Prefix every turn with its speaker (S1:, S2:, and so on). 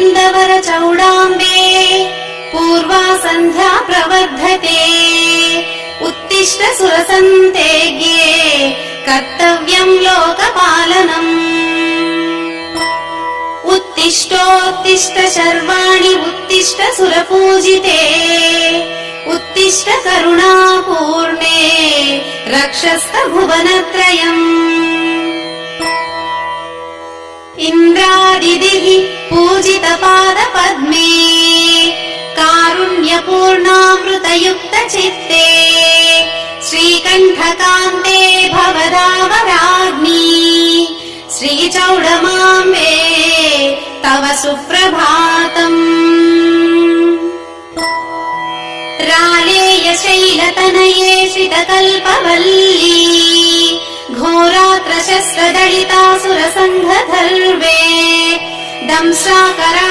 S1: इन्दवर चौडाम्बे पूर्वा सन्ध्या प्रवर्धते उत्तिष्ठ सुरसन्तेज्ञे कर्तव्यम् लोकपालनम् उत्तिष्ठोत्तिष्ठ शर्वाणि उत्तिष्ठ सुरपूजिते उत्तिष्ठ करुणापूर्णे रक्षस्थ भुवनत्रयम् इन्द्रादिभिः पूजितपादपद्मे कारुण्यपूर्णामृतयुक्तचित्ते श्रीकण्ठकान्ते भवदावराज्ञी श्रीचौडमाम्बे तव सुप्रभातम् रालेयशैलतनये श्रितकल्पवल्ली घोरात्रशस्त्रदलितासुरसङ्घधर्वे दंश्राकरा